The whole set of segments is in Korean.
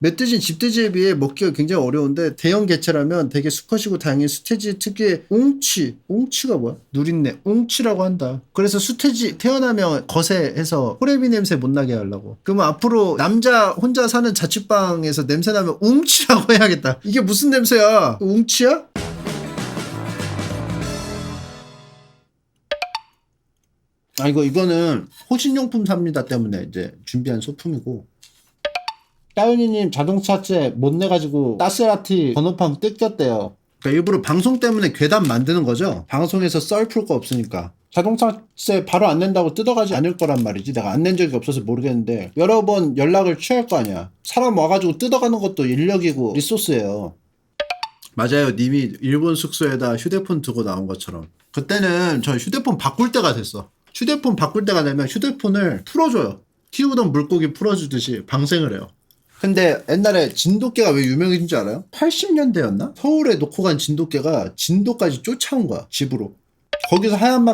멧돼지는 집돼지에 비해 먹기가 굉장히 어려운데 대형 개체라면 되게 수컷이고 다행히 수태지 특유의 웅치가 뭐야? 누린내 웅치라고 한다. 그래서 수태지 태어나면 거세해서 호레비 냄새 못 나게 하려고. 그러면 앞으로 남자 혼자 사는 자취방에서 냄새 나면 웅치라고 해야겠다. 이게 무슨 냄새야? 웅치야? 아 이거는 호신용품 삽니다 때문에 이제 준비한 소품이고. 따윤이님 자동차세 못 내가지고 따스라티 번호판 뜯겼대요. 그러니까 일부러 방송 때문에 괴담 만드는 거죠. 방송에서 썰 풀 거 없으니까. 자동차세 바로 안 낸다고 뜯어가지 않을 거란 말이지. 내가 안 낸 적이 없어서 모르겠는데 여러 번 연락을 취할 거 아니야. 사람 와가지고 뜯어가는 것도 인력이고 리소스예요. 맞아요. 님이 일본 숙소에다 휴대폰 두고 나온 것처럼. 그때는 저 휴대폰 바꿀 때가 됐어. 휴대폰 바꿀 때가 되면 휴대폰을 풀어줘요. 키우던 물고기 풀어주듯이 방생을 해요. 근데 옛날에 진돗개가 왜 유명해진 줄 알아요? 80년대였나? 서울에 놓고 간 진돗개가 진도까지 쫓아온 거야, 집으로. 거기서 하얀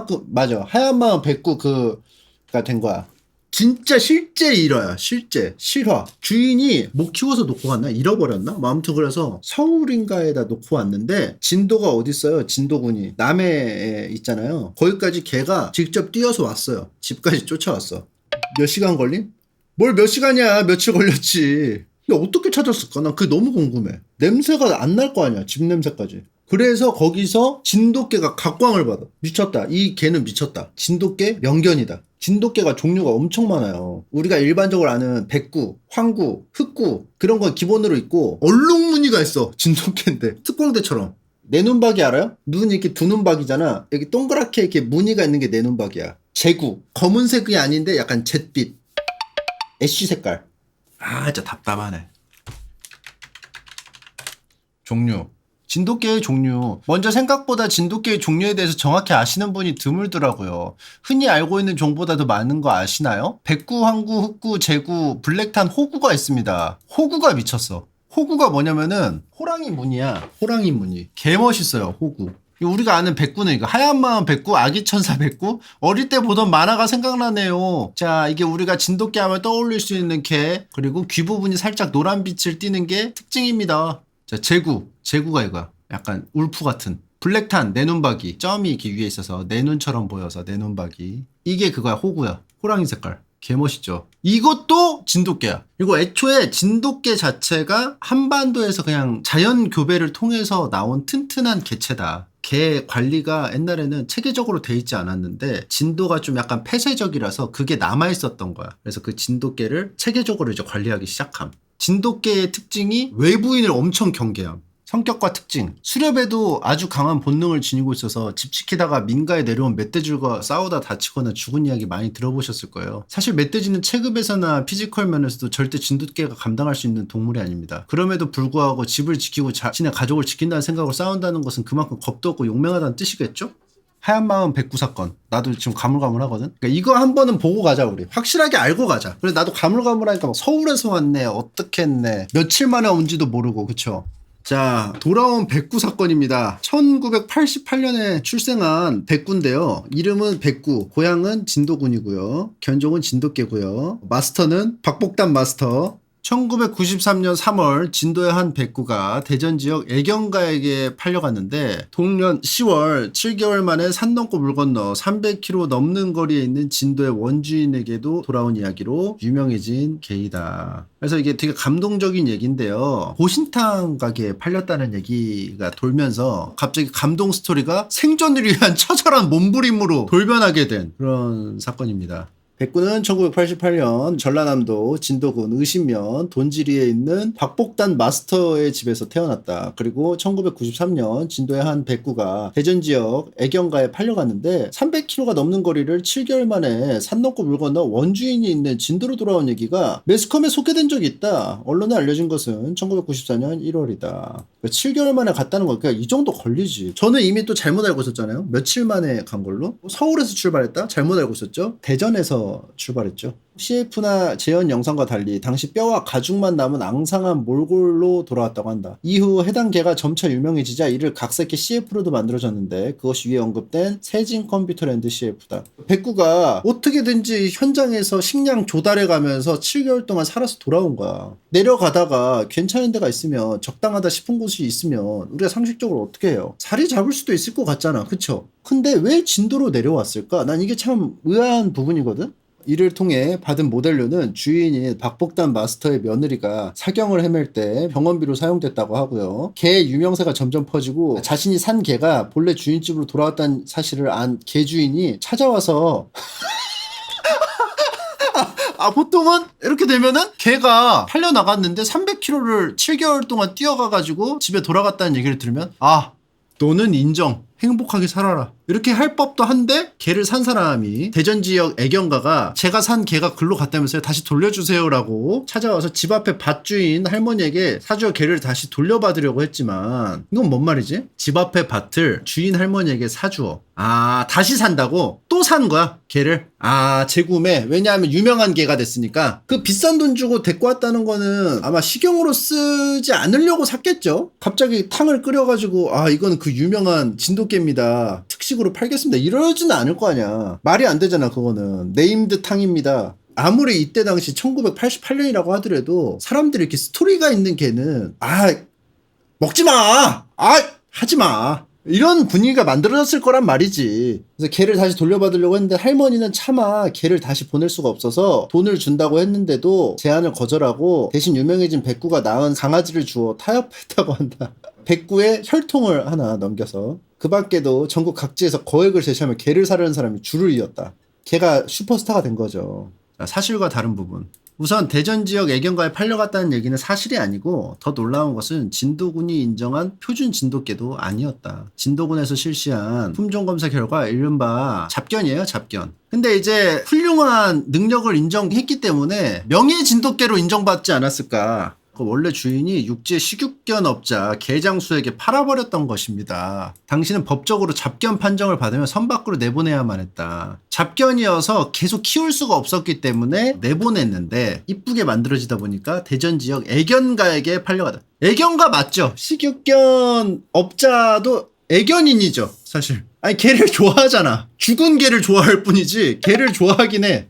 마음 백구 그가 된 거야. 진짜 실제 일화야, 실화. 주인이 못 키워서 놓고 갔나? 잃어버렸나? 뭐 아무튼 그래서 서울인가에다 놓고 왔는데, 진도가 어딨어요? 진도군이. 남해에 있잖아요. 거기까지 개가 직접 뛰어서 왔어요. 집까지 쫓아왔어. 몇 시간 걸림? 뭘 몇 시간이야. 며칠 걸렸지. 근데 어떻게 찾았을까? 난 그게 너무 궁금해. 냄새가 안 날 거 아니야. 집 냄새까지. 그래서 거기서 진돗개가 각광을 받아. 미쳤다. 이 개는 미쳤다. 진돗개 명견이다. 진돗개가 종류가 엄청 많아요. 우리가 일반적으로 아는 백구, 황구, 흑구 그런 건 기본으로 있고 얼룩무늬가 있어. 진돗개인데. 특공대처럼. 내눈박이 알아요? 눈이 이렇게 두 눈박이잖아. 여기 동그랗게 이렇게 무늬가 있는 게 내눈박이야. 제구. 검은색이 아닌데 약간 잿빛. 애쉬 색깔. 아 진짜 답답하네. 종류. 진돗개의 종류. 먼저 생각보다 진돗개의 종류에 대해서 정확히 아시는 분이 드물더라고요. 흔히 알고 있는 종보다도 많은 거 아시나요? 백구, 황구, 흑구, 제구, 블랙탄, 호구가 있습니다. 호구가 미쳤어. 호구가 뭐냐면은 호랑이 무늬야. 호랑이 무늬. 개 멋있어요. 호구. 우리가 아는 백구는 이거 하얀 마음 백구, 아기 천사 백구. 어릴 때 보던 만화가 생각나네요. 자, 이게 우리가 진돗개 하면 떠올릴 수 있는 개, 그리고 귀 부분이 살짝 노란 빛을 띠는 게 특징입니다. 자, 제구가 이거야. 약간 울프 같은. 블랙탄, 내눈박이. 점이 이렇게 위에 있어서 내 눈처럼 보여서 내눈박이. 이게 그거야. 호구야. 호랑이 색깔. 개멋있죠. 이것도 진돗개야. 그리고 애초에 진돗개 자체가 한반도에서 그냥 자연 교배를 통해서 나온 튼튼한 개체다. 개 관리가 옛날에는 체계적으로 돼 있지 않았는데 진도가 좀 약간 폐쇄적이라서 그게 남아있었던 거야. 그래서 그 진돗개를 체계적으로 이제 관리하기 시작함. 진돗개의 특징이 외부인을 엄청 경계함. 성격과 특징. 수렵에도 아주 강한 본능을 지니고 있어서 집 지키다가 민가에 내려온 멧돼지들과 싸우다 다치거나 죽은 이야기 많이 들어보셨을 거예요. 사실 멧돼지는 체급에서나 피지컬 면에서도 절대 진돗개가 감당할 수 있는 동물이 아닙니다. 그럼에도 불구하고 집을 지키고 자신의 가족을 지킨다는 생각으로 싸운다는 것은 그만큼 겁도 없고 용맹하다는 뜻이겠죠? 하얀 마음 백구 사건. 나도 지금 가물가물하거든. 그러니까 이거 한 번은 보고 가자 우리. 확실하게 알고 가자. 그래 나도 가물가물하니까 막 서울에서 왔네. 어떻게 했네. 며칠 만에 온지도 모르고 그쵸? 자, 돌아온 백구 사건입니다. 1988년에 출생한 백구인데요. 이름은 백구, 고향은 진도군이고요. 견종은 진돗개고요. 마스터는 박복단 마스터. 1993년 3월 진도의 한 백구가 대전 지역 애경가에게 팔려갔는데 동년 10월 7개월 만에 산 넘고 물 건너 300km 넘는 거리에 있는 진도의 원주인에게도 돌아온 이야기로 유명해진 개이다. 그래서 이게 되게 감동적인 얘기인데요. 보신탕 가게에 팔렸다는 얘기가 돌면서 갑자기 감동 스토리가 생존을 위한 처절한 몸부림으로 돌변하게 된 그런 사건입니다. 백구는 1988년 전라남도 진도군 의신면 돈지리에 있는 박복단 마스터의 집에서 태어났다. 그리고 1993년 진도의 한 백구가 대전 지역 애경가에 팔려갔는데 300km가 넘는 거리를 7개월 만에 산 넘고 물 건너 원주인이 있는 진도로 돌아온 얘기가 매스컴에 소개된 적이 있다. 언론에 알려진 것은 1994년 1월이다. 7개월 만에 갔다는 거, 그러니까 이 정도 걸리지. 저는 이미 또 잘못 알고 있었잖아요. 며칠 만에 간 걸로. 서울에서 출발했다? 잘못 알고 있었죠. 대전에서 출발했죠. CF나 재현 영상과 달리 당시 뼈와 가죽만 남은 앙상한 몰골로 돌아왔다고 한다. 이후 해당 개가 점차 유명해지자 이를 각색해 CF로도 만들어졌는데 그것이 위에 언급된 세진 컴퓨터랜드 CF다. 백구가 어떻게든지 현장에서 식량 조달해 가면서 7개월 동안 살아서 돌아온 거야. 내려가다가 괜찮은 데가 있으면 적당하다 싶은 곳이 있으면 우리가 상식적으로 어떻게 해요? 자리 잡을 수도 있을 것 같잖아. 그쵸? 근데 왜 진도로 내려왔을까? 난 이게 참 의아한 부분이거든? 이를 통해 받은 모델료는 주인인 박복단 마스터의 며느리가 사경을 헤맬 때 병원비로 사용됐다고 하고요. 개 유명세가 점점 퍼지고 자신이 산 개가 본래 주인집으로 돌아왔다는 사실을 안 개 주인이 찾아와서 보통은 이렇게 되면은 개가 팔려 나갔는데 300km를 7개월 동안 뛰어가가지고 집에 돌아갔다는 얘기를 들으면 너는 인정. 행복하게 살아라. 이렇게 할 법도 한데 개를 산 사람이 대전 지역 애견가가 제가 산 개가 글로 갔다면서요. 다시 돌려주세요라고 찾아와서 집 앞에 밭주인 할머니에게 사주어 개를 다시 돌려받으려고 했지만 이건 뭔 말이지? 집 앞에 밭을 주인 할머니에게 사주어. 다시 산다고? 또 산 거야 개를? 재구매. 왜냐하면 유명한 개가 됐으니까. 그 비싼 돈 주고 데리고 왔다는 거는 아마 식용으로 쓰지 않으려고 샀겠죠. 갑자기 탕을 끓여가지고 이건 그 유명한 진돗개입니다. 특식으로 팔겠습니다. 이러지는 않을 거 아니야. 말이 안 되잖아 그거는. 네임드 탕입니다. 아무리 이때 당시 1988년이라고 하더라도 사람들이 이렇게 스토리가 있는 개는 먹지마! 하지마! 이런 분위기가 만들어졌을 거란 말이지. 그래서 개를 다시 돌려받으려고 했는데 할머니는 차마 개를 다시 보낼 수가 없어서 돈을 준다고 했는데도 제안을 거절하고 대신 유명해진 백구가 낳은 강아지를 주어 타협했다고 한다. 백구에 혈통을 하나 넘겨서. 그 밖에도 전국 각지에서 거액을 제시하며 개를 사려는 사람이 줄을 이었다. 개가 슈퍼스타가 된 거죠. 사실과 다른 부분. 우선 대전 지역 애견가에 팔려갔다는 얘기는 사실이 아니고 더 놀라운 것은 진도군이 인정한 표준 진돗개도 아니었다. 진도군에서 실시한 품종검사 결과 이른바 잡견이에요, 잡견. 근데 이제 훌륭한 능력을 인정했기 때문에 명예 진돗개로 인정받지 않았을까. 원래 주인이 육지의 식육견업자 개장수에게 팔아버렸던 것입니다. 당신은 법적으로 잡견 판정을 받으면 선 밖으로 내보내야만 했다. 잡견이어서 계속 키울 수가 없었기 때문에 내보냈는데 이쁘게 만들어지다 보니까 대전 지역 애견가에게 팔려가다. 애견가 맞죠? 식육견 업자도 애견인이죠 사실. 개를 좋아하잖아. 죽은 개를 좋아할 뿐이지 개를 좋아하긴 해.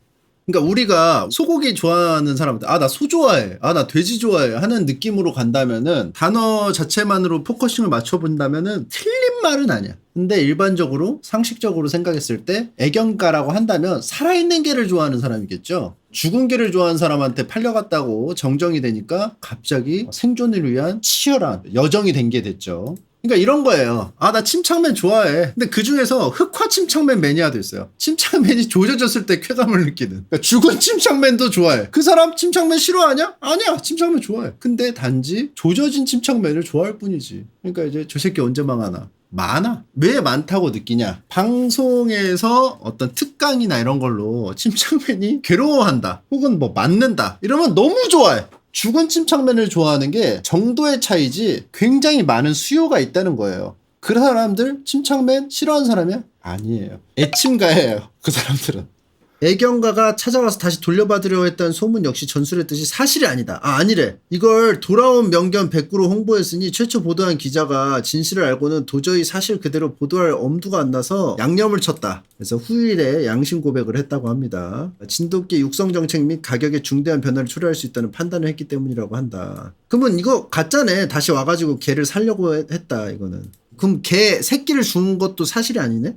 그러니까 우리가 소고기 좋아하는 사람들 나 소 좋아해, 나 돼지 좋아해 하는 느낌으로 간다면은 단어 자체만으로 포커싱을 맞춰본다면은 틀린 말은 아니야. 근데 일반적으로 상식적으로 생각했을 때 애견가라고 한다면 살아있는 개를 좋아하는 사람이겠죠. 죽은 개를 좋아하는 사람한테 팔려갔다고 정정이 되니까 갑자기 생존을 위한 치열한 여정이 된 게 됐죠. 그러니까 이런 거예요. 나 침착맨 좋아해. 근데 그 중에서 흑화 침착맨 매니아도 있어요. 침착맨이 조져졌을 때 쾌감을 느끼는. 그러니까 죽은 침착맨도 좋아해. 그 사람 침착맨 싫어하냐? 아니야. 침착맨 좋아해. 근데 단지 조져진 침착맨을 좋아할 뿐이지. 그러니까 이제 저 새끼 언제 망하나? 많아. 왜 많다고 느끼냐? 방송에서 어떤 특강이나 이런 걸로 침착맨이 괴로워한다. 혹은 맞는다. 이러면 너무 좋아해. 죽은 침착맨을 좋아하는 게 정도의 차이지 굉장히 많은 수요가 있다는 거예요. 그 사람들 침착맨 싫어하는 사람이야? 아니에요. 애침가예요. 그 사람들은. 애견가가 찾아와서 다시 돌려받으려 했다는 소문 역시 전술했듯이 사실이 아니다. 아니래. 이걸 돌아온 명견 백구로 홍보했으니 최초 보도한 기자가 진실을 알고는 도저히 사실 그대로 보도할 엄두가 안 나서 양념을 쳤다. 그래서 후일에 양심 고백을 했다고 합니다. 진돗개 육성 정책 및 가격에 중대한 변화를 초래할 수 있다는 판단을 했기 때문이라고 한다. 그러면 이거 가짜네. 다시 와가지고 개를 살려고 했다 이거는. 그럼 개 새끼를 준 것도 사실이 아니네?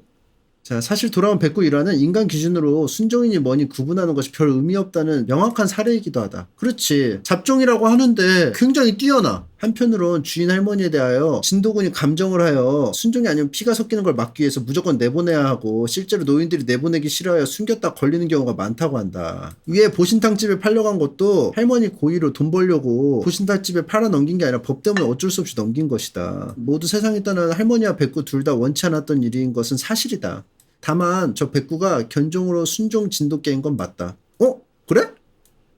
자, 사실 돌아온 백구 일화는 인간 기준으로 순종이니 뭐니 구분하는 것이 별 의미 없다는 명확한 사례이기도 하다. 그렇지. 잡종이라고 하는데 굉장히 뛰어나. 한편으론 주인 할머니에 대하여 진도군이 감정을 하여 순종이 아니면 피가 섞이는 걸 막기 위해서 무조건 내보내야 하고 실제로 노인들이 내보내기 싫어하여 숨겼다 걸리는 경우가 많다고 한다. 위에 보신탕집에 팔려간 것도 할머니 고의로 돈 벌려고 보신탕집에 팔아 넘긴 게 아니라 법 때문에 어쩔 수 없이 넘긴 것이다. 모두 세상에 떠난 할머니와 백구 둘 다 원치 않았던 일인 것은 사실이다. 다만 저 백구가 견종으로 순종 진돗개인 건 맞다. 그래?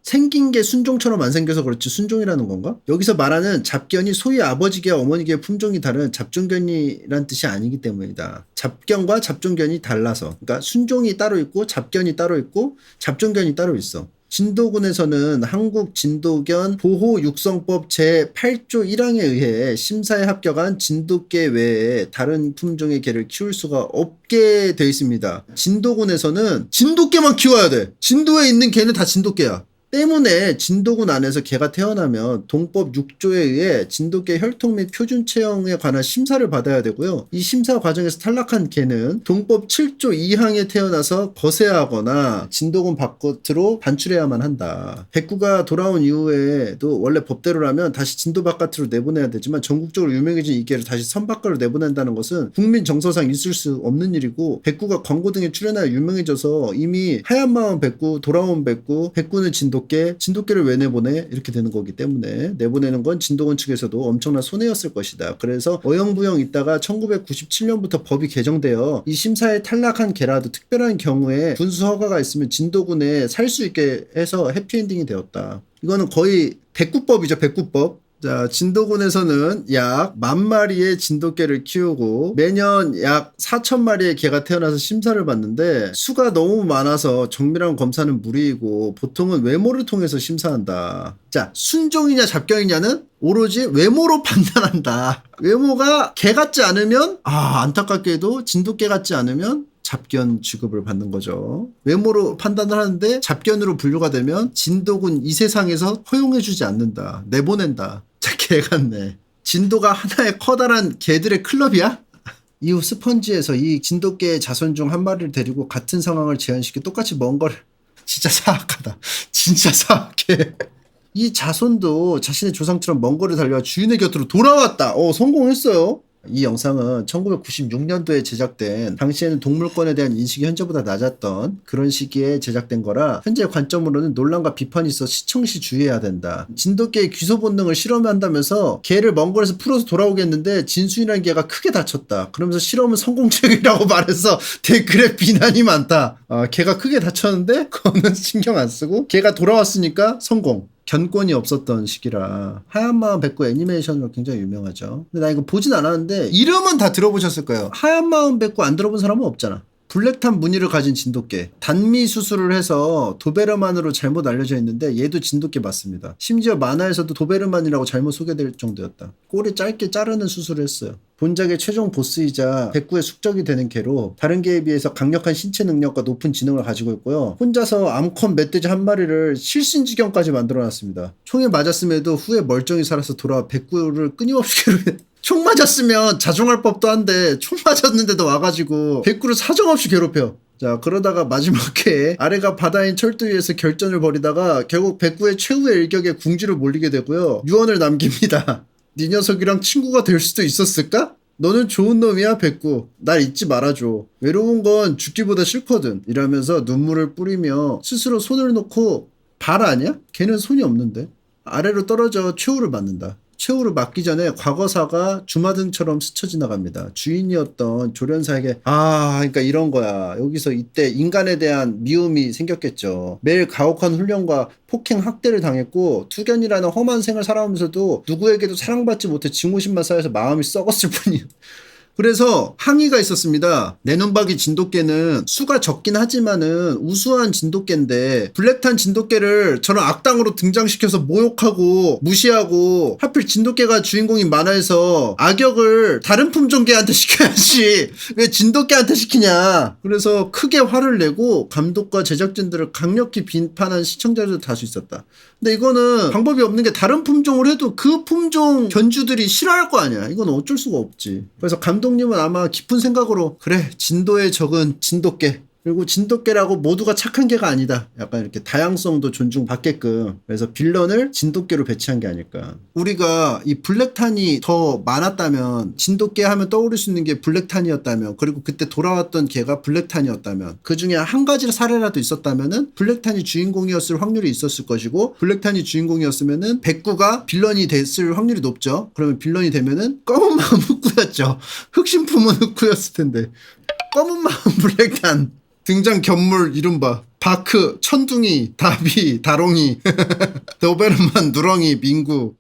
생긴 게 순종처럼 안 생겨서 그렇지 순종이라는 건가? 여기서 말하는 잡견이 소위 아버지 개와 어머니 개의 품종이 다른 잡종견이란 뜻이 아니기 때문이다. 잡견과 잡종견이 달라서. 그러니까 순종이 따로 있고 잡견이 따로 있고 잡종견이 따로 있어. 진도군에서는 한국 진도견 보호육성법 제8조 1항에 의해 심사에 합격한 진돗개 외에 다른 품종의 개를 키울 수가 없게 돼 있습니다. 진도군에서는 진돗개만 키워야 돼. 진도에 있는 개는 다 진돗개야. 때문에 진도군 안에서 개가 태어나면 동법 6조에 의해 진돗개 혈통 및 표준 체형에 관한 심사를 받아야 되고요. 이 심사 과정에서 탈락한 개는 동법 7조 2항에 태어나서 거세하거나 진도군 바깥으로 반출해야만 한다. 백구가 돌아온 이후에도 원래 법대로라면 다시 진도 바깥으로 내보내야 되지만 전국적으로 유명해진 이 개를 다시 선 밖으로 내보낸다는 것은 국민 정서상 있을 수 없는 일이고, 백구가 광고 등에 출연하여 유명해져서 이미 하얀 마음 백구, 돌아온 백구, 백구는 진돗개를 왜 내보내? 이렇게 되는 거기 때문에 내보내는 건 진도군 측에서도 엄청난 손해였을 것이다. 그래서 어영부영 있다가 1997년부터 법이 개정되어 이 심사에 탈락한 개라도 특별한 경우에 군수 허가가 있으면 진도군에 살 수 있게 해서 해피엔딩이 되었다. 이거는 거의 백구법이죠. 백구법. 자, 진도군에서는 약 10,000마리의 진돗개를 키우고 매년 약 4,000마리의 개가 태어나서 심사를 받는데 수가 너무 많아서 정밀한 검사는 무리이고 보통은 외모를 통해서 심사한다. 자, 순종이냐 잡견이냐는 오로지 외모로 판단한다. 외모가 개 같지 않으면 안타깝게도 진돗개 같지 않으면 잡견 취급을 받는 거죠. 외모로 판단을 하는데 잡견으로 분류가 되면 진도군 이 세상에서 허용해주지 않는다. 내보낸다. 자, 개 같네. 진도가 하나의 커다란 개들의 클럽이야? 이후 스펀지에서 이 진돗개의 자손 중 한 마리를 데리고 같은 상황을 재현시켜 똑같이 먼 거를 진짜 사악하다. 진짜 사악해. 이 자손도 자신의 조상처럼 먼 거리를 달려와 주인의 곁으로 돌아왔다. 성공했어요. 이 영상은 1996년도에 제작된, 당시에는 동물권에 대한 인식이 현재보다 낮았던 그런 시기에 제작된 거라 현재 관점으로는 논란과 비판이 있어 시청 시 주의해야 된다. 진돗개의 귀소 본능을 실험한다면서 개를 먼 거리에서 풀어서 돌아오겠는데 진순이라는 개가 크게 다쳤다. 그러면서 실험은 성공적이라고 말해서 댓글에 비난이 많다. 개가 크게 다쳤는데 그거는 신경 안 쓰고 개가 돌아왔으니까 성공. 견권이 없었던 시기라. 하얀 마음 백구 애니메이션으로 굉장히 유명하죠. 근데 나 이거 보진 않았는데 이름은 다 들어보셨을 거예요. 하얀 마음 백구 안 들어본 사람은 없잖아. 블랙탄 무늬를 가진 진돗개. 단미 수술을 해서 도베르만으로 잘못 알려져 있는데 얘도 진돗개 맞습니다. 심지어 만화에서도 도베르만이라고 잘못 소개될 정도였다. 꼬리 짧게 자르는 수술을 했어요. 본작의 최종 보스이자 백구의 숙적이 되는 개로 다른 개에 비해서 강력한 신체 능력과 높은 지능을 가지고 있고요. 혼자서 암컷 멧돼지 한 마리를 실신지경까지 만들어놨습니다. 총에 맞았음에도 후에 멀쩡히 살아서 돌아와 백구를 끊임없이 괴롭혀. 총 맞았으면 자중할 법도 한데 총 맞았는데도 와가지고 백구를 사정없이 괴롭혀. 자, 그러다가 마지막에 아래가 바다인 철도 위에서 결전을 벌이다가 결국 백구의 최후의 일격에 궁지를 몰리게 되고요. 유언을 남깁니다. 네 녀석이랑 친구가 될 수도 있었을까? 너는 좋은 놈이야 백구. 날 잊지 말아줘. 외로운 건 죽기보다 싫거든. 이러면서 눈물을 뿌리며 스스로 손을 놓고 발 아니야? 걔는 손이 없는데. 아래로 떨어져 최후를 맞는다. 최후를 맞기 전에 과거사가 주마등처럼 스쳐 지나갑니다. 주인이었던 조련사에게 그러니까 이런 거야. 여기서 이때 인간에 대한 미움이 생겼겠죠. 매일 가혹한 훈련과 폭행 학대를 당했고 투견이라는 험한 생을 살아오면서도 누구에게도 사랑받지 못해 증오심만 쌓여서 마음이 썩었을 뿐이에요. 그래서 항의가 있었습니다. 내 눈박이 진돗개는 수가 적긴 하지만은 우수한 진돗개인데 블랙탄 진돗개를 저런 악당으로 등장시켜서 모욕하고 무시하고 하필 진돗개가 주인공인 만화에서 악역을 다른 품종개한테 시켜야지 왜 진돗개한테 시키냐. 그래서 크게 화를 내고 감독과 제작진들을 강력히 비판한 시청자들도 다수 있었다. 근데 이거는 방법이 없는 게 다른 품종을 해도 그 품종 견주들이 싫어할 거 아니야. 이건 어쩔 수가 없지. 그래서 감독님은 아마 깊은 생각으로 그래 진도에 적은 진돗개, 그리고 진돗개라고 모두가 착한 개가 아니다. 약간 이렇게 다양성도 존중받게끔 그래서 빌런을 진돗개로 배치한 게 아닐까. 우리가 이 블랙탄이 더 많았다면, 진돗개 하면 떠오를 수 있는 게 블랙탄이었다면, 그리고 그때 돌아왔던 개가 블랙탄이었다면, 그 중에 한 가지 사례라도 있었다면은 블랙탄이 주인공이었을 확률이 있었을 것이고, 블랙탄이 주인공이었으면은 백구가 빌런이 됐을 확률이 높죠. 그러면 빌런이 되면은 검은 마음 흑구였죠. 흑심품은 흑구였을 텐데. 검은 마음 블랙탄. 등장 견물 이름 봐. 바크, 천둥이, 다비, 다롱이, 도베르만, 누렁이, 민구,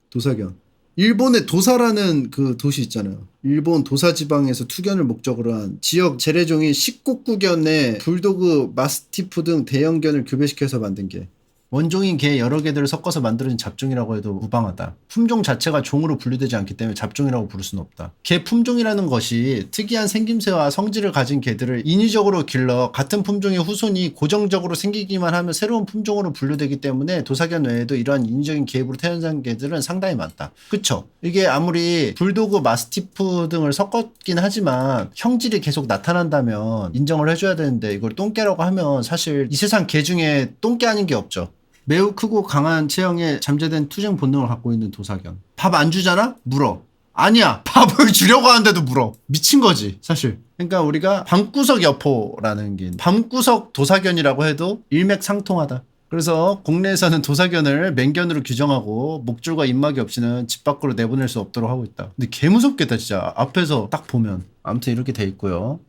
도사견. 일본의 도사라는 그 도시 있잖아요. 일본 도사 지방에서 투견을 목적으로 한 지역 재래종이 19구견의 불도그, 마스티프 등 대형견을 교배시켜서 만든 개. 원종인 개 여러 개들을 섞어서 만들어진 잡종이라고 해도 무방하다. 품종 자체가 종으로 분류되지 않기 때문에 잡종이라고 부를 수는 없다. 개 품종이라는 것이 특이한 생김새와 성질을 가진 개들을 인위적으로 길러 같은 품종의 후손이 고정적으로 생기기만 하면 새로운 품종으로 분류되기 때문에 도사견 외에도 이러한 인위적인 개입으로 태어난 개들은 상당히 많다. 그쵸? 이게 아무리 불도그, 마스티프 등을 섞었긴 하지만 형질이 계속 나타난다면 인정을 해줘야 되는데 이걸 똥개라고 하면 사실 이 세상 개 중에 똥개 아닌 게 없죠. 매우 크고 강한 체형에 잠재된 투쟁 본능을 갖고 있는 도사견. 밥 안 주잖아? 물어. 아니야. 밥을 주려고 하는데도 물어. 미친 거지, 사실. 그러니까 우리가 방구석 여포라는 게 방구석 도사견이라고 해도 일맥상통하다. 그래서 국내에서는 도사견을 맹견으로 규정하고 목줄과 입막이 없이는 집 밖으로 내보낼 수 없도록 하고 있다. 근데 개 무섭겠다, 진짜. 앞에서 딱 보면. 아무튼 이렇게 돼 있고요.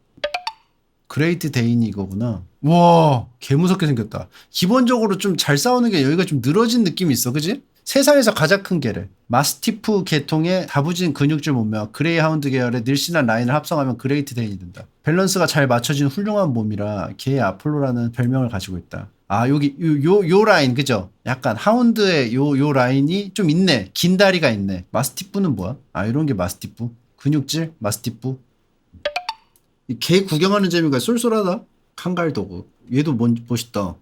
그레이트 데인이 이거구나. 와, 개 무섭게 생겼다. 기본적으로 좀 잘 싸우는 게 여기가 좀 늘어진 느낌이 있어, 그지? 세상에서 가장 큰 개래. 마스티프 계통의 다부진 근육질 몸매와 그레이하운드 계열의 늘씬한 라인을 합성하면 그레이트 데인이 된다. 밸런스가 잘 맞춰진 훌륭한 몸이라 개의 아폴로라는 별명을 가지고 있다. 아, 여기 요 라인, 그죠? 약간 하운드의 요 라인이 좀 있네. 긴 다리가 있네. 마스티프는 뭐야? 아, 이런 게 마스티프. 근육질 마스티프. 이 개 구경하는 재미가 쏠쏠하다. 칸갈도그. 얘도 멋있다.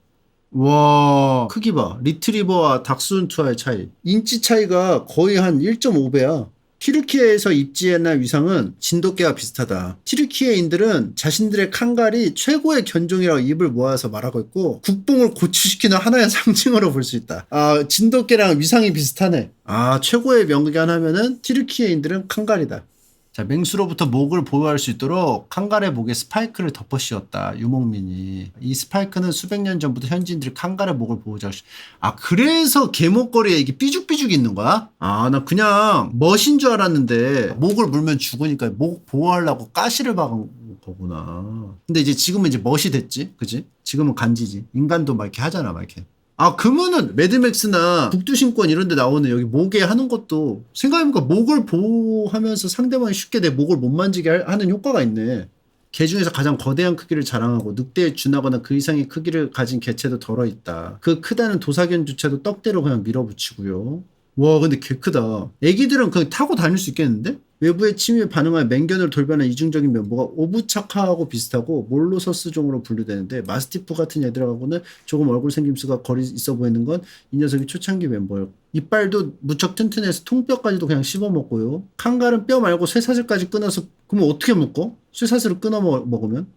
와, 크기 봐. 리트리버와 닥스훈트와의 차이. 인치 차이가 거의 한 1.5배야. 티르키예에서 입지한 위상은 진돗개와 비슷하다. 티르키예인들은 자신들의 칸갈이 최고의 견종이라고 입을 모아서 말하고 있고 국뽕을 고취시키는 하나의 상징으로 볼 수 있다. 아, 진돗개랑 위상이 비슷하네. 아, 최고의 명견 하면은 티르키예인들은 칸갈이다. 자, 맹수로부터 목을 보호할 수 있도록 칸갈의 목에 스파이크를 덮어 씌웠다. 유목민이. 이 스파이크는 수백 년 전부터 현지인들이 칸갈의 목을 보호하고 아, 그래서 개목걸이에 이게 삐죽삐죽 있는 거야? 아, 나 그냥 멋인 줄 알았는데 목을 물면 죽으니까 목 보호하려고 가시를 박은 거구나. 근데 이제 지금은 이제 멋이 됐지, 그지? 지금은 간지지. 인간도 막 이렇게 하잖아, 막 이렇게. 아, 그러면은 매드맥스나 북두신권 이런 데 나오는 여기 목에 하는 것도 생각해보니까 목을 보호하면서 상대방이 쉽게 내 목을 못 만지게 하는 효과가 있네. 개 중에서 가장 거대한 크기를 자랑하고 늑대에 준하거나 그 이상의 크기를 가진 개체도 덜어 있다. 그 크다는 도사견조차도 떡대로 그냥 밀어붙이고요. 와, 근데 개 크다. 애기들은 그냥 타고 다닐 수 있겠는데? 외부의 침입에 반응하여 맹견을 돌변한 이중적인 면모가 오브차카하고 비슷하고 몰로서스종으로 분류되는데 마스티프 같은 애들하고는 조금 얼굴 생김새가 거리 있어 보이는 건 이 녀석이 초창기 멤버예요. 이빨도 무척 튼튼해서 통뼈까지도 그냥 씹어먹고요. 칸갈은 뼈 말고 쇠사슬까지 끊어서 그러면 어떻게 묶어? 쇠사슬을 끊어 먹으면?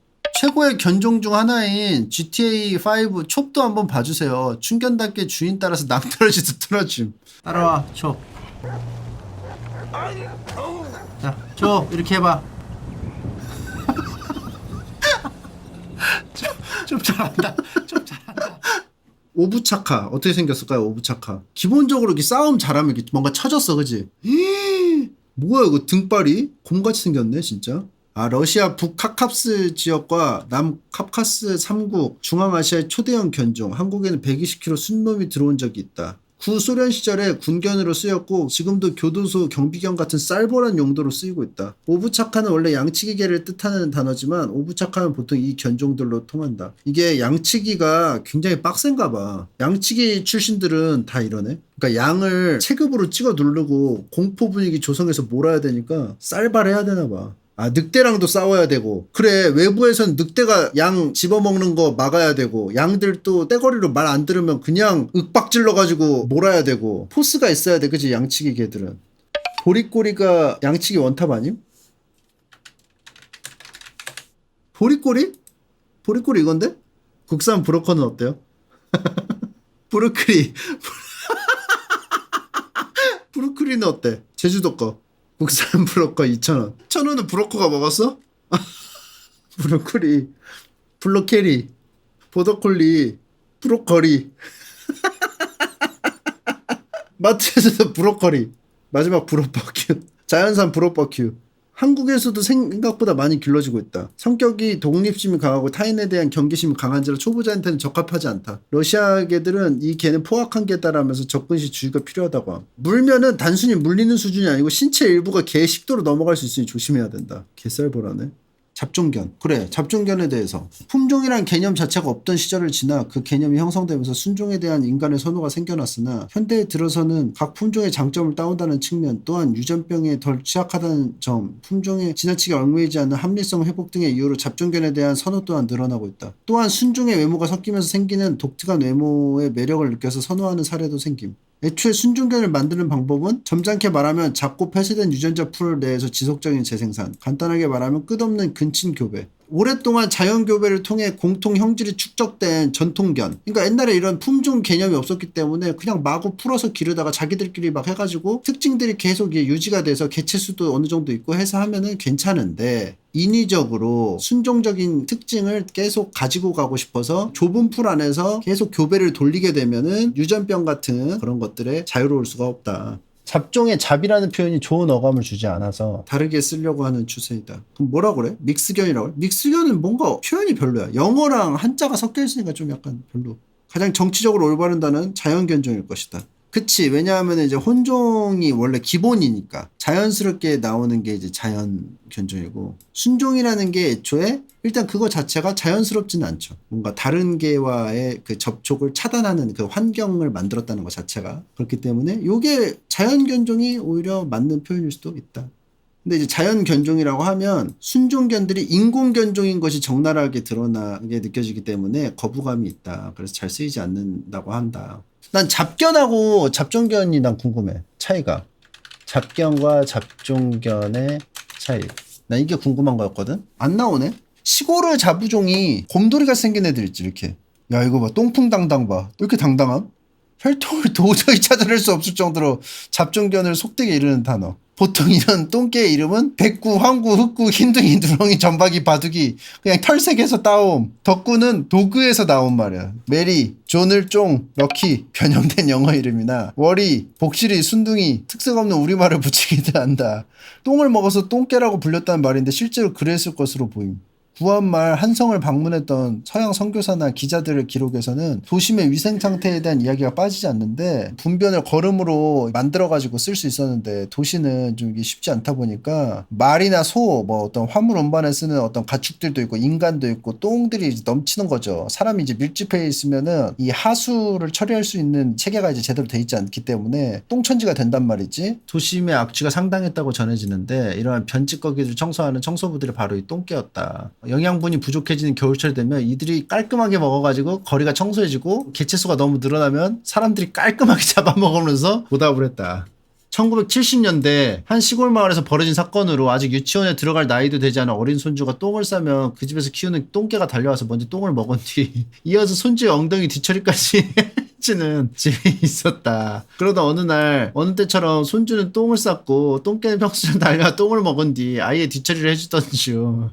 최고의 견종 중 하나인 GTA5 촉도 한번 봐주세요. 충견답게 주인 따라서 낭떠러지도 틀어줌. 따라와, 촉. 자, 촉 이렇게 해봐. 좀 잘한다. 좀 잘한다. 오브차카 어떻게 생겼을까요? 오브차카 기본적으로 이렇게 싸움 잘하면 이렇게 뭔가 쳐졌어, 그지? 뭐야 이거 등발이 곰같이 생겼네 진짜. 아, 러시아 북카캅스 지역과 남카카스 3국 중앙아시아의 초대형 견종. 한국에는 120kg 순놈이 들어온 적이 있다. 구소련 시절에 군견으로 쓰였고 지금도 교도소 경비견 같은 쌀벌한 용도로 쓰이고 있다. 오브차카는 원래 양치기개를 뜻하는 단어지만 오브차카는 보통 이 견종들로 통한다. 이게 양치기가 굉장히 빡센가 봐. 양치기 출신들은 다 이러네. 그러니까 양을 체급으로 찍어 누르고 공포 분위기 조성해서 몰아야 되니까 쌀발해야 되나 봐. 아, 늑대랑도 싸워야 되고. 그래, 외부에선 늑대가 양 집어먹는 거 막아야 되고, 양들 또 떼거리로 말 안 들으면 그냥 윽박질러가지고 몰아야 되고, 포스가 있어야 돼, 그치? 양치기 개들은. 보리꼬리가 양치기 원탑 아님? 보리꼬리? 보리꼬리 이건데? 국산 브로커는 어때요? 브루크리. 브루크리는 어때? 제주도 거. 국산 브로커 2,000원. 1,000원은 브로커가 먹었어? 브로콜리, 블로캐리, 보더콜리, 브로커리. 마트에서도 브로커리. 마지막 브로버큐. 자연산 브로버큐. 한국에서도 생각보다 많이 길러지고 있다. 성격이 독립심이 강하고 타인에 대한 경계심이 강한지라 초보자한테는 적합하지 않다. 러시아 개들은 이 개는 포악한 개다라면서 접근시 주의가 필요하다고 함. 물면은 단순히 물리는 수준이 아니고 신체 일부가 개 식도로 넘어갈 수 있으니 조심해야 된다. 개쌀보라네. 잡종견. 그래, 잡종견에 대해서. 품종이란 개념 자체가 없던 시절을 지나 그 개념이 형성되면서 순종에 대한 인간의 선호가 생겨났으나 현대에 들어서는 각 품종의 장점을 따온다는 측면 또한 유전병에 덜 취약하다는 점, 품종에 지나치게 얽매이지 않는 합리성 회복 등의 이유로 잡종견에 대한 선호 또한 늘어나고 있다. 또한 순종의 외모가 섞이면서 생기는 독특한 외모의 매력을 느껴서 선호하는 사례도 생김. 애초에 순종견을 만드는 방법은 점잖게 말하면 작고 폐쇄된 유전자 풀 내에서 지속적인 재생산, 간단하게 말하면 끝없는 근친 교배. 오랫동안 자연 교배를 통해 공통 형질이 축적된 전통견. 그러니까 옛날에 이런 품종 개념이 없었기 때문에 그냥 마구 풀어서 기르다가 자기들끼리 막 해가지고 특징들이 계속 유지가 돼서 개체 수도 어느 정도 있고 해서 하면은 괜찮은데, 인위적으로 순종적인 특징을 계속 가지고 가고 싶어서 좁은 풀 안에서 계속 교배를 돌리게 되면은 유전병 같은 그런 것들에 자유로울 수가 없다. 잡종의 잡이라는 표현이 좋은 어감을 주지 않아서 다르게 쓰려고 하는 추세이다. 그럼 뭐라 그래? 믹스견이라고 그래? 믹스견은 뭔가 표현이 별로야. 영어랑 한자가 섞여 있으니까 좀 약간 별로. 가장 정치적으로 올바른 단어는 자연견종일 것이다. 그치. 왜냐하면 이제 혼종이 원래 기본이니까 자연스럽게 나오는 게 이제 자연견종이고, 순종이라는 게 애초에 일단 그거 자체가 자연스럽지는 않죠. 뭔가 다른 개와의 그 접촉을 차단하는 그 환경을 만들었다는 것 자체가. 그렇기 때문에 이게 자연견종이 오히려 맞는 표현일 수도 있다. 근데 이제 자연견종이라고 하면 순종견들이 인공견종인 것이 적나라하게 드러나게 느껴지기 때문에 거부감이 있다. 그래서 잘 쓰이지 않는다고 한다. 난 잡견하고 잡종견이 난 궁금해. 차이가. 잡견과 잡종견의 차이. 난 이게 궁금한 거였거든. 안 나오네. 시골의 자부종이 곰돌이가 생긴 애들 있지, 이렇게. 야, 이거 봐. 똥풍당당 봐. 왜 이렇게 당당함? 혈통을 도저히 찾아낼 수 없을 정도로 잡종견을 속되게 이르는 단어. 보통 이런 똥개의 이름은 백구, 황구, 흑구, 흰둥이, 누렁이, 점박이, 바둑이, 그냥 털색에서 따옴. 덕구는 도그에서 나온 말이야. 메리, 조늘쫑, 럭키, 변형된 영어 이름이나 워리, 복실이, 순둥이, 특색 없는 우리말을 붙이기도 한다. 똥을 먹어서 똥개라고 불렸다는 말인데 실제로 그랬을 것으로 보임. 구한말 한성을 방문했던 서양 선교사나 기자들의 기록에서는 도심의 위생 상태에 대한 이야기가 빠지지 않는데, 분변을 거름으로 만들어가지고 쓸 수 있었는데 도시는 좀 이게 쉽지 않다 보니까 말이나 소, 뭐 어떤 화물 운반에 쓰는 어떤 가축들도 있고 인간도 있고 똥들이 이제 넘치는 거죠. 사람이 이제 밀집해 있으면은 이 하수를 처리할 수 있는 체계가 이제 제대로 돼 있지 않기 때문에 똥천지가 된단 말이지. 도심의 악취가 상당했다고 전해지는데 이러한 변찌꺼기를 청소하는 청소부들이 바로 이 똥개였다. 영양분이 부족해지는 겨울철이 되면 이들이 깔끔하게 먹어가지고 거리가 청소해지고 개체수가 너무 늘어나면 사람들이 깔끔하게 잡아먹으면서 보답을 했다. 1970년대 한 시골 마을에서 벌어진 사건으로 아직 유치원에 들어갈 나이도 되지 않은 어린 손주가 똥을 싸면 그 집에서 키우는 똥개가 달려와서 먼저 똥을 먹은 뒤 이어서 손주의 엉덩이 뒤처리까지 해주는 집이 있었다. 그러다 어느 날 어느 때처럼 손주는 똥을 쌌고 똥개는 평소처럼 달려와 똥을 먹은 뒤 아이의 뒤처리를 해주던 중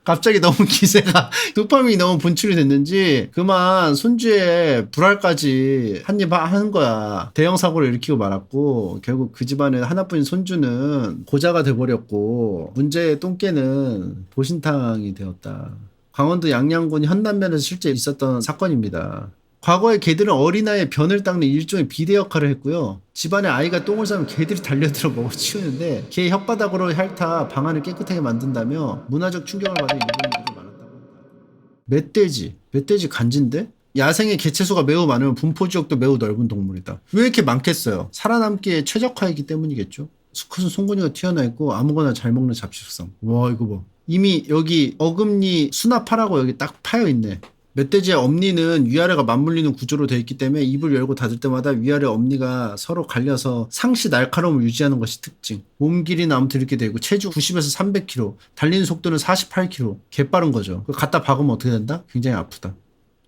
갑자기 너무 기세가 도파민이 너무 분출이 됐는지 그만 손주의 불알까지 한입 하는 거야. 대형 사고를 일으키고 말았고 결국 그 집안의 하나뿐인 손주는 고자가 돼버렸고 문제의 똥개는 보신탕이 되었다. 강원도 양양군 현남면에서 실제 있었던 사건입니다. 과거에 개들은 어린아이의 변을 닦는 일종의 비대 역할을 했고요. 집안에 아이가 똥을 싸면 개들이 달려들어 먹어 치우는데 개 혓바닥으로 핥아 방안을 깨끗하게 만든다며 문화적 충격을 받은 일본인들이 많았다고 합니다. 멧돼지 간지인데? 야생의 개체수가 매우 많으면 분포지역도 매우 넓은 동물이다. 왜 이렇게 많겠어요? 살아남기에 최적화이기 때문이겠죠. 수컷은 송곳니가 튀어나와 있고 아무거나 잘 먹는 잡식성. 와 이거 봐. 이미 여기 어금니 수납하라고 여기 딱 파여있네. 멧돼지의 엄니는 위아래가 맞물리는 구조로 되어 있기 때문에 입을 열고 닫을 때마다 위아래 엄니가 서로 갈려서 상시 날카로움을 유지하는 것이 특징. 몸 길이는 아무튼 이렇게 되고 체중 90에서 300kg, 달리는 속도는 48km. 개빠른 거죠. 그거 갖다 박으면 어떻게 된다? 굉장히 아프다.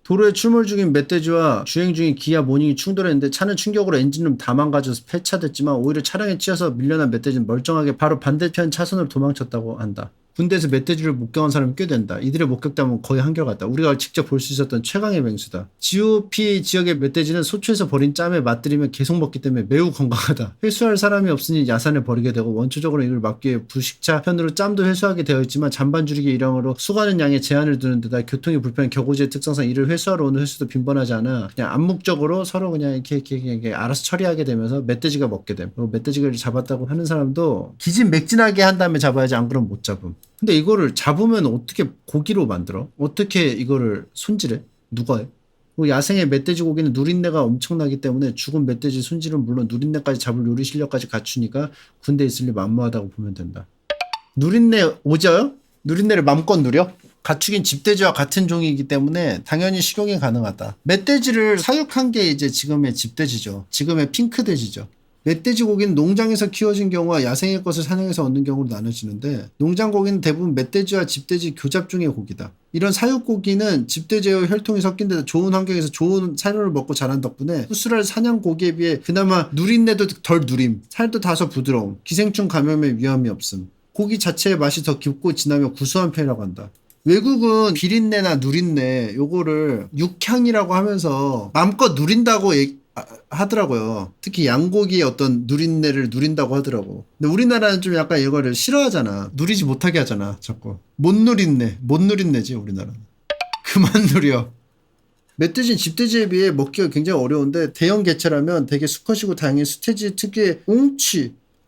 도로에 출몰 중인 멧돼지와 주행 중인 기아 모닝이 충돌했는데 차는 충격으로 엔진룸 다 망가져서 폐차됐지만 오히려 차량에 치여서 밀려난 멧돼지는 멀쩡하게 바로 반대편 차선으로 도망쳤다고 한다. 군대에서 멧돼지를 목격한 사람이 꽤 된다. 이들의 목격담은 거의 한결같다. 우리가 직접 볼 수 있었던 최강의 맹수다. GOP 지역의 멧돼지는 소초에서 버린 짬에 맛들이면 계속 먹기 때문에 매우 건강하다. 회수할 사람이 없으니 야산을 버리게 되고 원초적으로 이걸 막기 위해 부식차 편으로 짬도 회수하게 되어 있지만 잔반 줄이기 일환으로 수거하는 양에 제한을 두는 데다 교통이 불편한 격오지의 특성상 이를 회수하러 오는 횟수도 빈번하지 않아 그냥 암묵적으로 서로 그냥 이렇게 알아서 처리하게 되면서 멧돼지가 먹게 됨. 그리고 멧돼지를 잡았다고 하는 사람도 기진맥진하게 한 다음에 잡아야지 안 그러면 못 잡음. 근데 이거를 잡으면 어떻게 고기로 만들어? 어떻게 이거를 손질해? 누가 해? 그리고 야생의 멧돼지 고기는 누린내가 엄청나기 때문에 죽은 멧돼지 손질은 물론 누린내까지 잡을 요리 실력까지 갖추니까 군대에 있을 리 만무하다고 보면 된다. 누린내 오져요? 누린내를 맘껏 누려? 가축인 집돼지와 같은 종이기 때문에 당연히 식용이 가능하다. 멧돼지를 사육한 게 이제 지금의 집돼지죠. 지금의 핑크돼지죠. 멧돼지 고기는 농장에서 키워진 경우와 야생의 것을 사냥해서 얻는 경우로 나눠지는데 농장 고기는 대부분 멧돼지와 집돼지 교잡 중의 고기다. 이런 사육 고기는 집돼지와 혈통이 섞인 데다 좋은 환경에서 좋은 사료를 먹고 자란 덕분에 수술할 사냥 고기에 비해 그나마 누린내도 덜 누림, 살도 다소 부드러움, 기생충 감염의 위험이 없음. 고기 자체의 맛이 더 깊고 진하며 구수한 편이라고 한다. 외국은 비린내나 누린내 요거를 육향이라고 하면서 마음껏 누린다고 하더라고요. 특히 양고기의 어떤 누린내를 누린다고 하더라고. 근데 우리나라는 좀 약간 이거를 싫어하잖아. 누리지 못하게 하잖아. 자꾸 못 누린내지 우리나라는. 그만 누려. 멧돼지는 집돼지에 비해 먹기가 굉장히 어려운데 대형 개체라면 되게 수컷이고 다행히 수태지 특유의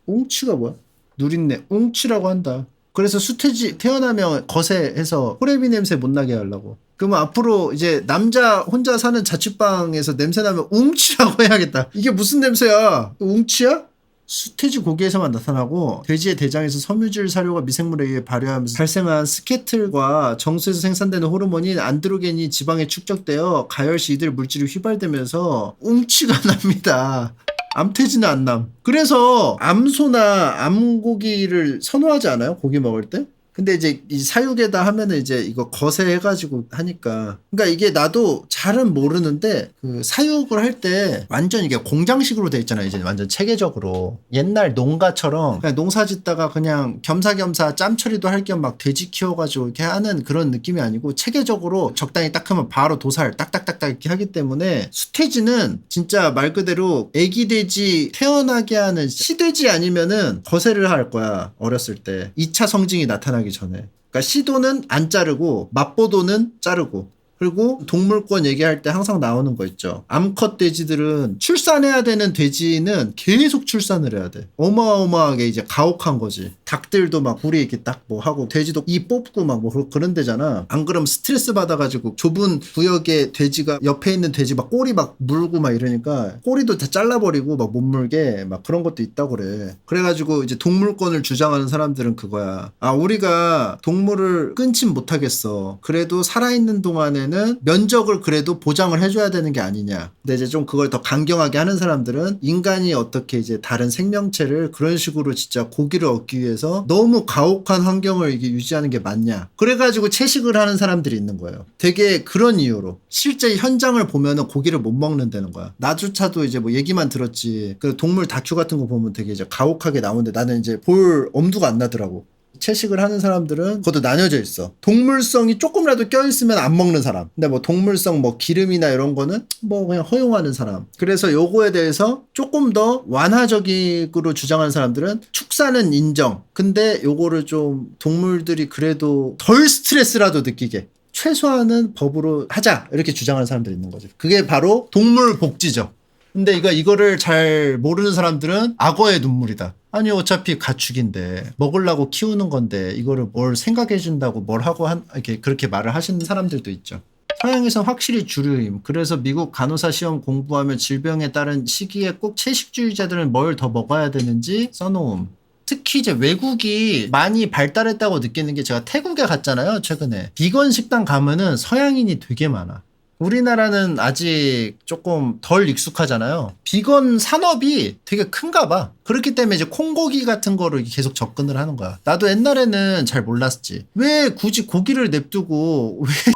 웅치가 뭐야? 누린내 웅치라고 한다. 그래서 수태지 태어나면 거세해서 호레비 냄새 못 나게 하려고. 그러면 앞으로 이제 남자 혼자 사는 자취방에서 냄새 나면 웅치라고 해야겠다. 이게 무슨 냄새야? 웅치야? 수태지 고기에서만 나타나고 돼지의 대장에서 섬유질 사료가 미생물에 의해 발효하면서 발생한 스케틀과 정수에서 생산되는 호르몬인 안드로겐이 지방에 축적되어 가열시 이들 물질이 휘발되면서 웅치가 납니다. 암돼지는 안 남. 그래서 암소나 암고기를 선호하지 않아요? 고기 먹을 때? 근데 이제 이 사육에다 하면은 이제 이거 거세해가지고 하니까. 그러니까 이게 나도 잘은 모르는데 그 사육을 할 때 완전 이게 공장식으로 돼 있잖아요. 이제 완전 체계적으로. 옛날 농가처럼 그냥 농사 짓다가 그냥 겸사겸사 짬 처리도 할 겸 막 돼지 키워가지고 이렇게 하는 그런 느낌이 아니고 체계적으로 적당히 딱 하면 바로 도살 딱딱딱딱 이렇게 하기 때문에 수태지는 진짜 말 그대로 애기 돼지 태어나게 하는 시돼지 아니면은 거세를 할 거야. 어렸을 때. 2차 성징이 나타나기 전에. 그러니까 시도는 안 자르고 맛보도는 자르고. 그리고 동물권 얘기할 때 항상 나오는 거 있죠. 암컷 돼지들은 출산해야 되는 돼지는 계속 출산을 해야 돼. 어마어마하게 이제 가혹한 거지. 닭들도 막 불이 이렇게 딱 뭐 하고 돼지도 이 뽑고 막 뭐 그런 데잖아. 안 그러면 스트레스 받아가지고 좁은 구역에 돼지가 옆에 있는 돼지 막 꼬리 막 물고 막 이러니까 꼬리도 다 잘라버리고 막 못 물게 막 그런 것도 있다고 그래. 그래가지고 이제 동물권을 주장하는 사람들은 그거야. 아 우리가 동물을 끊진 못하겠어. 그래도 살아있는 동안에는 면적을 그래도 보장을 해줘야 되는 게 아니냐. 근데 이제 좀 그걸 더 강경하게 하는 사람들은 인간이 어떻게 이제 다른 생명체를 그런 식으로 진짜 고기를 얻기 위해서 너무 가혹한 환경을 이게 유지하는 게 맞냐. 그래가지고 채식을 하는 사람들이 있는 거예요. 되게 그런 이유로. 실제 현장을 보면은 고기를 못 먹는다는 거야. 나조차도 이제 뭐 얘기만 들었지. 그 동물 다큐 같은 거 보면 되게 이제 가혹하게 나오는데 나는 이제 볼 엄두가 안 나더라고. 채식을 하는 사람들은 그것도 나뉘어져 있어. 동물성이 조금이라도 껴있으면 안 먹는 사람. 근데 뭐 동물성 뭐 기름이나 이런 거는 뭐 그냥 허용하는 사람. 그래서 요거에 대해서 조금 더 완화적으로 주장하는 사람들은 축사는 인정. 근데 요거를 좀 동물들이 그래도 덜 스트레스라도 느끼게 최소한은 법으로 하자. 이렇게 주장하는 사람들이 있는 거죠. 그게 바로 동물 복지죠. 근데 이거를 잘 모르는 사람들은 악어의 눈물이다. 아니 어차피 가축인데 먹으려고 키우는 건데 이거를 뭘 생각해 준다고 뭘 하고 이렇게 그렇게 말을 하시는 사람들도 있죠. 서양에서 확실히 주류임. 그래서 미국 간호사 시험 공부하면 질병에 따른 시기에 꼭 채식주의자들은 뭘 더 먹어야 되는지 써놓음. 특히 이제 외국이 많이 발달했다고 느끼는 게 제가 태국에 갔잖아요 최근에. 비건 식당 가면은 서양인이 되게 많아. 우리나라는 아직 조금 덜 익숙하잖아요. 비건 산업이 되게 큰가 봐. 그렇기 때문에 이제 콩고기 같은 거를 계속 접근을 하는 거야. 나도 옛날에는 잘 몰랐지. 왜 굳이 고기를 냅두고 왜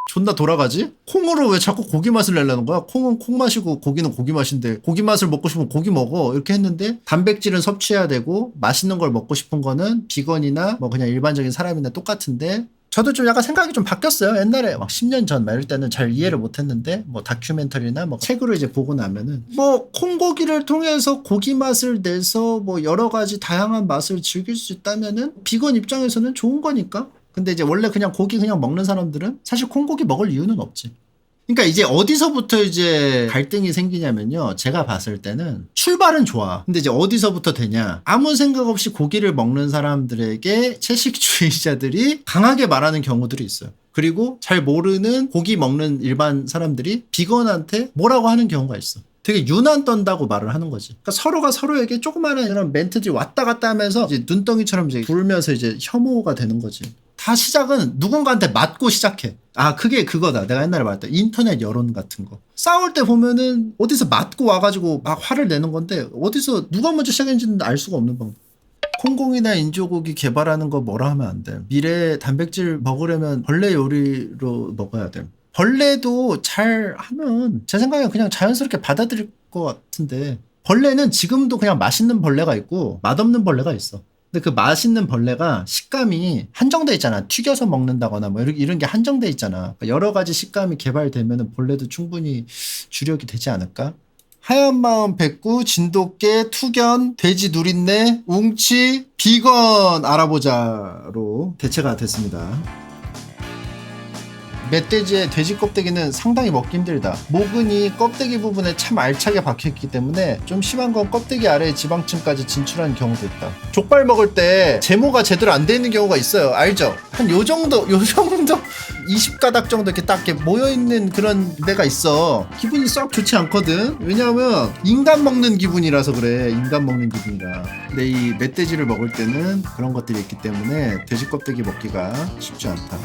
존나 돌아가지? 콩으로 왜 자꾸 고기 맛을 내려는 거야? 콩은 콩 맛이고 고기는 고기 맛인데 고기 맛을 먹고 싶으면 고기 먹어 이렇게 했는데 단백질은 섭취해야 되고 맛있는 걸 먹고 싶은 거는 비건이나 뭐 그냥 일반적인 사람이나 똑같은데 저도 좀 약간 생각이 좀 바뀌었어요. 옛날에 막 10년 전 막 이럴 때는 잘 이해를 못 했는데 뭐 다큐멘터리나 뭐 책으로 이제 보고 나면은 뭐 콩고기를 통해서 고기 맛을 내서 뭐 여러 가지 다양한 맛을 즐길 수 있다면은 비건 입장에서는 좋은 거니까. 근데 이제 원래 그냥 고기 그냥 먹는 사람들은 사실 콩고기 먹을 이유는 없지. 그러니까 이제 어디서부터 이제 갈등이 생기냐면요. 제가 봤을 때는 출발은 좋아. 근데 이제 어디서부터 되냐. 아무 생각 없이 고기를 먹는 사람들에게 채식주의자들이 강하게 말하는 경우들이 있어요. 그리고 잘 모르는 고기 먹는 일반 사람들이 비건한테 뭐라고 하는 경우가 있어. 되게 유난 떤다고 말을 하는 거지. 그러니까 서로가 서로에게 조그마한 이런 멘트들이 왔다 갔다 하면서 이제 눈덩이처럼 이제 불면서 이제 혐오가 되는 거지. 다 시작은 누군가한테 맞고 시작해. 아, 그게 그거다. 내가 옛날에 말했다. 인터넷 여론 같은 거. 싸울 때 보면은 어디서 맞고 와가지고 막 화를 내는 건데 어디서 누가 먼저 시작했는지는 알 수가 없는 방법. 콩고기나 인조고기 개발하는 거 뭐라 하면 안 돼. 미래에 단백질 먹으려면 벌레 요리로 먹어야 돼. 벌레도 잘 하면 제 생각엔 그냥 자연스럽게 받아들일 것 같은데 벌레는 지금도 그냥 맛있는 벌레가 있고 맛없는 벌레가 있어. 근데 그 맛있는 벌레가 식감이 한정돼 있잖아. 튀겨서 먹는다거나 뭐 이런 게 한정돼 있잖아. 여러 가지 식감이 개발되면 벌레도 충분히 주력이 되지 않을까? 하얀 마음 백구, 진돗개, 투견, 돼지 누린내, 웅치, 비건 알아보자로 대체가 됐습니다. 멧돼지의 돼지 껍데기는 상당히 먹기 힘들다. 모근이 껍데기 부분에 참 알차게 박혀있기 때문에 좀 심한 건 껍데기 아래 지방층까지 진출하는 경우도 있다. 족발 먹을 때 제모가 제대로 안 돼 있는 경우가 있어요. 알죠? 한 요 정도 20가닥 정도 이렇게 딱 이렇게 모여있는 그런 데가 있어. 기분이 썩 좋지 않거든. 왜냐하면 인간 먹는 기분이라서 그래. 인간 먹는 기분이라. 근데 이 멧돼지를 먹을 때는 그런 것들이 있기 때문에 돼지 껍데기 먹기가 쉽지 않다.